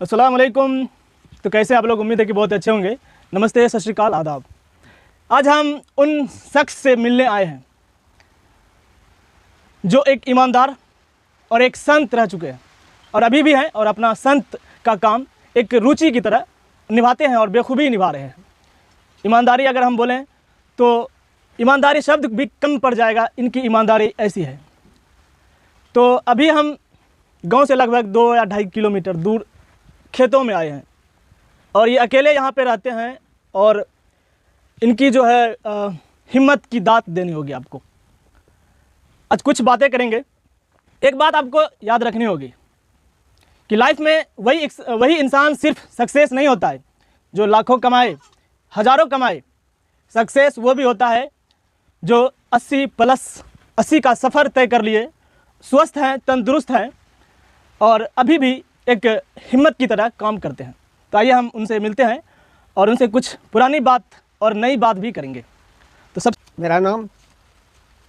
अस्सलाम वालेकुम। तो कैसे आप लोग? उम्मीद है कि बहुत अच्छे होंगे। नमस्ते, सत श्री अकाल, आदाब। आज हम उन शख्स से मिलने आए हैं जो एक ईमानदार और एक संत रह चुके हैं और अभी भी हैं, और अपना संत का काम एक रुचि की तरह निभाते हैं और बेखूबी निभा रहे हैं। ईमानदारी अगर हम बोलें तो ईमानदारी शब्द भी कम पड़ जाएगा, इनकी ईमानदारी ऐसी है। तो अभी हम गांव से लगभग 2 या 2.5 किलोमीटर दूर खेतों में आए हैं और ये अकेले यहाँ पे रहते हैं और इनकी जो है हिम्मत की दात देनी होगी आपको। आज कुछ बातें करेंगे। एक बात आपको याद रखनी होगी कि लाइफ में वही इंसान सिर्फ सक्सेस नहीं होता है जो लाखों कमाए, हज़ारों कमाए। सक्सेस वो भी होता है जो 80+ का सफ़र तय कर लिए, स्वस्थ हैं, तंदुरुस्त हैं और अभी भी एक हिम्मत की तरह काम करते हैं। तो आइए हम उनसे मिलते हैं और उनसे कुछ पुरानी बात और नई बात भी करेंगे। तो सब मेरा नाम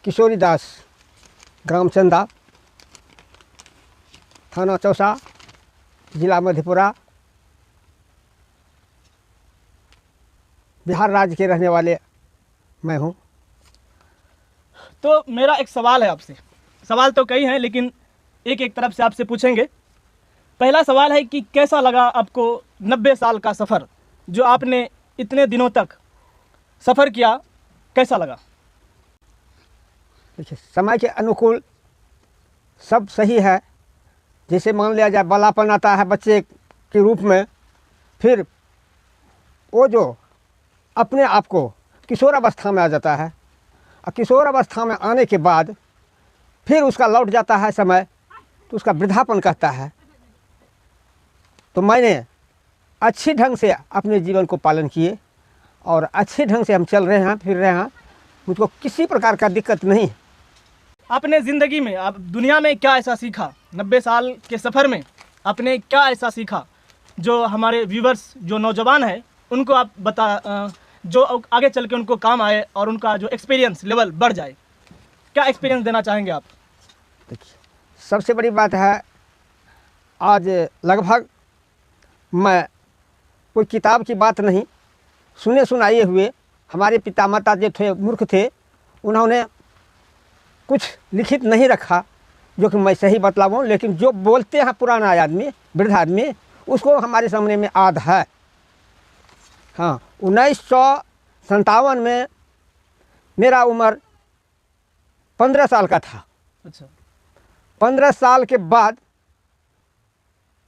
किशोरी दास, ग्राम चंदा, थाना चौसा, जिला मधेपुरा, बिहार राज्य के रहने वाले मैं हूँ। तो मेरा एक सवाल है आपसे। सवाल तो कई हैं लेकिन एक तरफ से आपसे पूछेंगे। पहला सवाल है कि कैसा लगा आपको 90 साल का सफ़र जो आपने इतने दिनों तक सफ़र किया, कैसा लगा? देखिए, समय के अनुकूल सब सही है। जैसे मान लिया जाए बालापन आता है बच्चे के रूप में, फिर वो जो अपने आप को किशोर अवस्था में आ जाता है और किशोर अवस्था में आने के बाद फिर उसका लौट जाता है समय, तो उसका वृद्धापन कहता है। तो मैंने अच्छी ढंग से अपने जीवन को पालन किए और अच्छे ढंग से हम चल रहे हैं, फिर रहे हैं। मुझको किसी प्रकार का दिक्कत नहीं। आपने ज़िंदगी में, आप दुनिया में क्या ऐसा सीखा? 90 साल के सफ़र में आपने क्या ऐसा सीखा जो हमारे व्यूवर्स जो नौजवान हैं उनको आप जो आगे चल के उनको काम आए और उनका जो एक्सपीरियंस लेवल बढ़ जाए? क्या एक्सपीरियंस देना चाहेंगे आप? देखिए, सबसे बड़ी बात है, आज लगभग मैं कोई किताब की बात नहीं, सुने सुनाए हुए हमारे पिता माता जो थे मूर्ख थे, उन्होंने कुछ लिखित नहीं रखा जो कि मैं सही बतलाऊँ, लेकिन जो बोलते हैं पुराना आदमी, वृद्ध आदमी, उसको हमारे सामने में याद है। हाँ, 1957 में मेरा उम्र 15 साल का था। अच्छा। 15 साल के बाद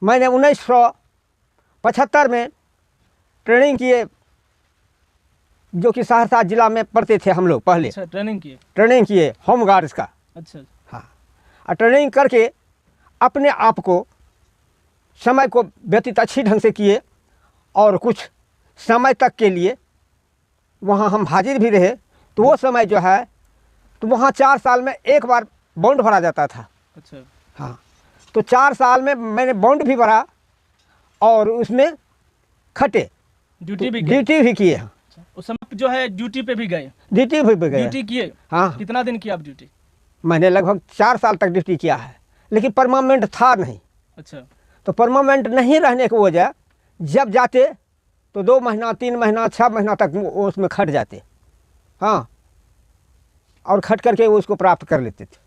मैंने 1975 में ट्रेनिंग किए, जो कि सहरसा जिला में पढ़ते थे हम लोग पहले। अच्छा, ट्रेनिंग किए होम गार्ड्स का। अच्छा। हाँ, और ट्रेनिंग करके अपने आप को, समय को व्यतीत अच्छी ढंग से किए और कुछ समय तक के लिए वहाँ हम हाजिर भी रहे। तो वो समय जो है, तो वहाँ 4 साल में एक बार बॉन्ड भरा जाता था। अच्छा। हाँ, तो 4 साल में मैंने बॉन्ड भी भरा और उसमें खटे, ड्यूटी भी किए। उस समय जो है ड्यूटी पे भी गए? ड्यूटी भी गए। ड्यूटी किए? हाँ। कितना दिन किया आप ड्यूटी? मैंने लगभग 4 साल तक ड्यूटी किया है, लेकिन परमानेंट था नहीं। अच्छा। तो परमानेंट नहीं रहने की वजह, जब जाते तो 2 महीना, 3 महीना, 6 महीना तक उसमें खट जाते। हाँ, और खट करके वो उसको प्राप्त कर लेते थे।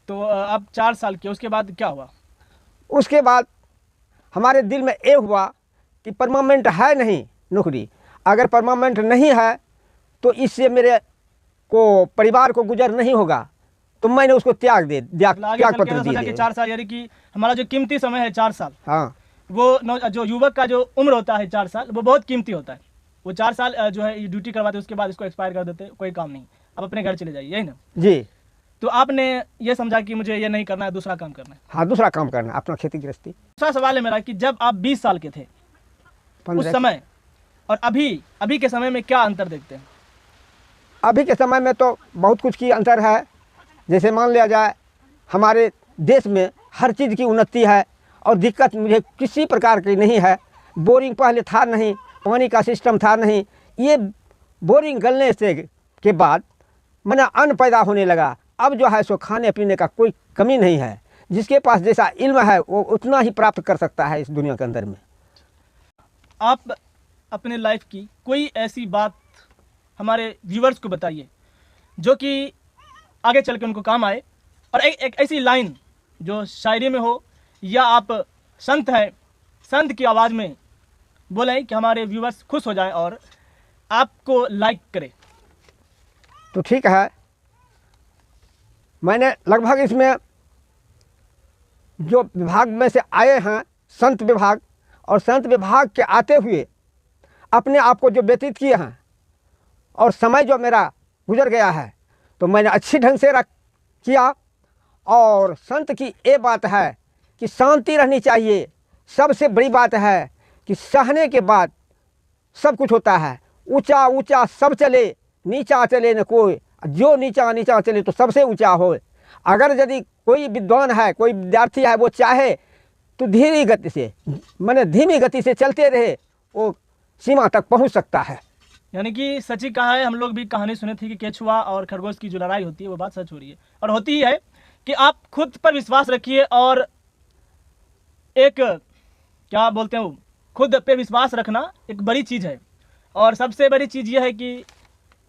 तो आप 4 साल किए, उसके बाद क्या हुआ? उसके बाद हमारे दिल में ये हुआ कि परमानेंट है नहीं नौकरी, अगर परमानेंट नहीं है तो इससे मेरे को परिवार को गुजर नहीं होगा। तो मैंने उसको त्याग पत्र दिया। 4 साल, यानी कि हमारा जो कीमती समय है 4 साल, हाँ, वो जो युवक का जो उम्र होता है 4 साल, वो बहुत कीमती होता है। वो 4 साल जो है ड्यूटी करवाते, उसके बाद इसको एक्सपायर कर देते, कोई काम नहीं, आप अपने घर चले जाइए, यही ना जी। तो आपने ये समझा कि मुझे ये नहीं करना है, दूसरा काम करना है। हाँ, दूसरा काम करना, अपना खेती गृहस्थी। दूसरा सवाल है मेरा कि जब आप 20 साल के थे उस समय और अभी के समय में क्या अंतर देखते हैं? अभी के समय में तो बहुत कुछ की अंतर है। जैसे मान लिया जाए, हमारे देश में हर चीज़ की उन्नति है और दिक्कत मुझे किसी प्रकार की नहीं है। बोरिंग पहले था नहीं, पानी का सिस्टम था नहीं। ये बोरिंग गलने से के बाद मैंने अन्न पैदा होने लगा। अब जो है सो खाने पीने का कोई कमी नहीं है। जिसके पास जैसा इल्म है वो उतना ही प्राप्त कर सकता है इस दुनिया के अंदर में। आप अपने लाइफ की कोई ऐसी बात हमारे व्यूवर्स को बताइए जो कि आगे चल के उनको काम आए, और एक ऐसी लाइन जो शायरी में हो, या आप संत हैं, संत की आवाज़ में बोलें कि हमारे व्यूवर्स खुश हो जाएं और आपको लाइक करें। तो ठीक है, मैंने लगभग इसमें जो विभाग में से आए हैं संत विभाग, और संत विभाग के आते हुए अपने आप को जो व्यतीत किए हैं और समय जो मेरा गुजर गया है, तो मैंने अच्छी ढंग से किया। और संत की ये बात है कि शांति रहनी चाहिए। सबसे बड़ी बात है कि सहने के बाद सब कुछ होता है। ऊंचा ऊंचा सब चले, नीचा चले न कोई, जो नीचा नीचा चले तो सबसे ऊंचा हो। अगर यदि कोई विद्वान है, कोई विद्यार्थी है, वो चाहे तो धीमी गति से, माने धीमी गति से चलते रहे, वो सीमा तक पहुंच सकता है। यानी कि सच ही कहा है। हम लोग भी कहानी सुनी थी कि केचुआ और खरगोश की जो लड़ाई होती है वो बात सच हो रही है, और होती ही है कि आप खुद पर विश्वास रखिए। और एक क्या बोलते हैं वो, खुद पे विश्वास रखना एक बड़ी चीज़ है। और सबसे बड़ी चीज़ ये है कि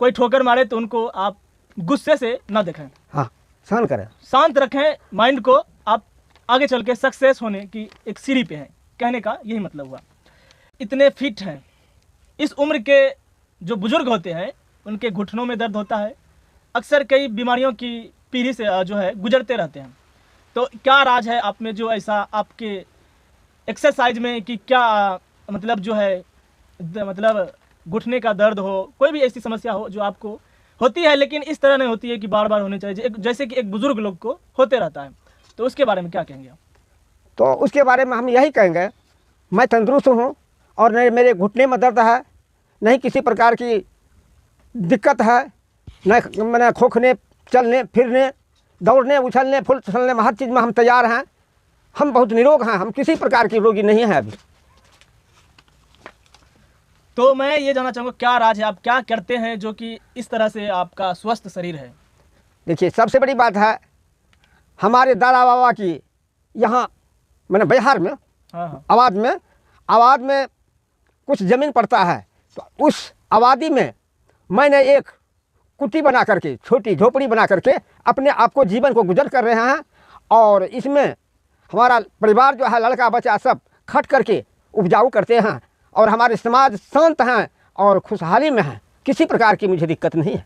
कोई ठोकर मारे तो उनको आप गुस्से से ना देखें, हाँ, शांत करें, शांत रखें माइंड को। आप आगे चल के सक्सेस होने की एक सीढ़ी पे हैं, कहने का यही मतलब हुआ। इतने फिट हैं, इस उम्र के जो बुजुर्ग होते हैं उनके घुटनों में दर्द होता है, अक्सर कई बीमारियों की पीढ़ी से जो है गुजरते रहते हैं। तो क्या राज है आप में जो ऐसा आपके एक्सरसाइज में कि क्या मतलब जो है मतलब घुटने का दर्द हो, कोई भी ऐसी समस्या हो जो आपको होती है लेकिन इस तरह नहीं होती है कि बार बार होनी चाहिए, जैसे कि एक बुजुर्ग लोग को होते रहता है, तो उसके बारे में क्या कहेंगे आप? तो उसके बारे में हम यही कहेंगे, मैं तंदुरुस्त हूँ और नहीं मेरे घुटने में दर्द है, नहीं किसी प्रकार की दिक्कत है, न मैंने खोखने, चलने फिरने, दौड़ने, उछलने, फुल चलने में हर चीज़ में हम तैयार हैं। हम बहुत निरोग हैं, हम किसी प्रकार की रोगी नहीं हैं अभी। तो मैं ये जानना चाहूँगा क्या राज है, आप क्या करते हैं जो कि इस तरह से आपका स्वस्थ शरीर है? देखिए, सबसे बड़ी बात है हमारे दादा बाबा की यहाँ मैंने बिहार में हाँ। आबाद में कुछ ज़मीन पड़ता है, तो उस आबादी में मैंने एक कुटी बना करके, छोटी झोपड़ी बना करके अपने आप को जीवन को गुजर कर रहे हैं। और इसमें हमारा परिवार जो है, लड़का बच्चा सब खट करके उपजाऊ करते हैं, और हमारे समाज शांत हैं और खुशहाली में हैं। किसी प्रकार की मुझे दिक्कत नहीं है।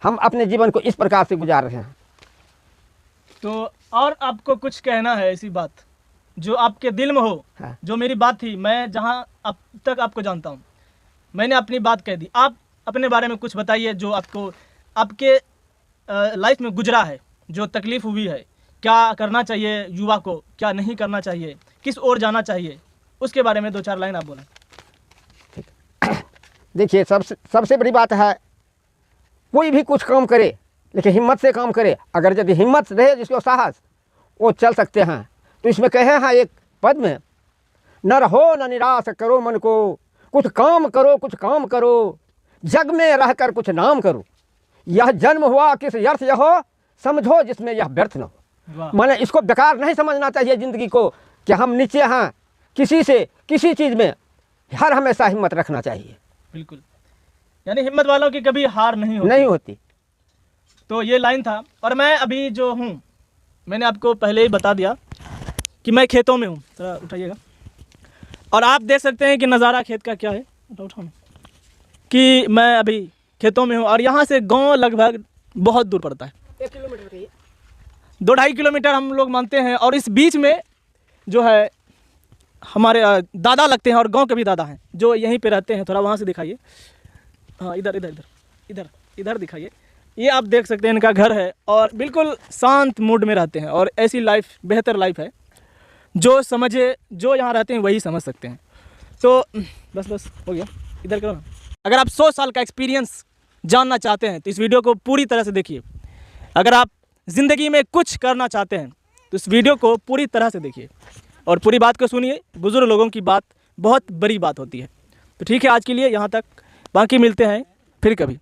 हम अपने जीवन को इस प्रकार से गुजार रहे हैं। तो और आपको कुछ कहना है ऐसी बात जो आपके दिल में हो? हाँ। जो मेरी बात थी, मैं जहाँ अब तक आपको जानता हूँ, मैंने अपनी बात कह दी। आप अपने बारे में कुछ बताइए जो आपको आपके लाइफ में गुजरा है, जो तकलीफ़ हुई है, क्या करना चाहिए युवा को, क्या नहीं करना चाहिए, किस ओर जाना चाहिए, उसके बारे में 2-4 लाइन आप बोलें। देखिए, सबसे बड़ी बात है कोई भी कुछ काम करे लेकिन हिम्मत से काम करे। अगर यदि हिम्मत रहे, जिसको साहस, वो चल सकते हैं। तो इसमें कहे हैं एक पद में, न रहो न निराश करो मन को, कुछ काम करो, जग में रहकर कुछ नाम करो। यह जन्म हुआ किस व्यर्थ यह, समझो जिसमें यह व्यर्थ न हो। माने इसको बेकार नहीं समझना चाहिए ज़िंदगी को कि हम नीचे हैं किसी से, किसी चीज़ में हर हमेशा हिम्मत रखना चाहिए। बिल्कुल, यानी हिम्मत वालों की कभी हार नहीं होती। तो ये लाइन था। और मैं अभी जो हूँ, मैंने आपको पहले ही बता दिया कि मैं खेतों में हूँ। थोड़ा उठाइएगा, और आप देख सकते हैं कि नज़ारा खेत का क्या है। उठाओ कि मैं अभी खेतों में हूँ, और यहाँ से गांव लगभग बहुत दूर पड़ता है, 1 किलोमीटर, 2-2.5 किलोमीटर हम लोग मानते हैं। और इस बीच में जो है हमारे दादा लगते हैं, और गांव के भी दादा हैं जो यहीं पे रहते हैं। थोड़ा वहाँ से दिखाइए, हाँ, इधर दिखाइए। ये आप देख सकते हैं इनका घर है, और बिल्कुल शांत मूड में रहते हैं। और ऐसी लाइफ बेहतर लाइफ है, जो समझे, जो यहाँ रहते हैं वही समझ सकते हैं। तो बस हो गया, इधर करो ना। अगर आप 100 साल का एक्सपीरियंस जानना चाहते हैं तो इस वीडियो को पूरी तरह से देखिए। अगर आप ज़िंदगी में कुछ करना चाहते हैं तो इस वीडियो को पूरी तरह से देखिए और पूरी बात को सुनिए। बुजुर्ग लोगों की बात बहुत बड़ी बात होती है। तो ठीक है, आज के लिए यहाँ तक, बाकी मिलते हैं फिर कभी।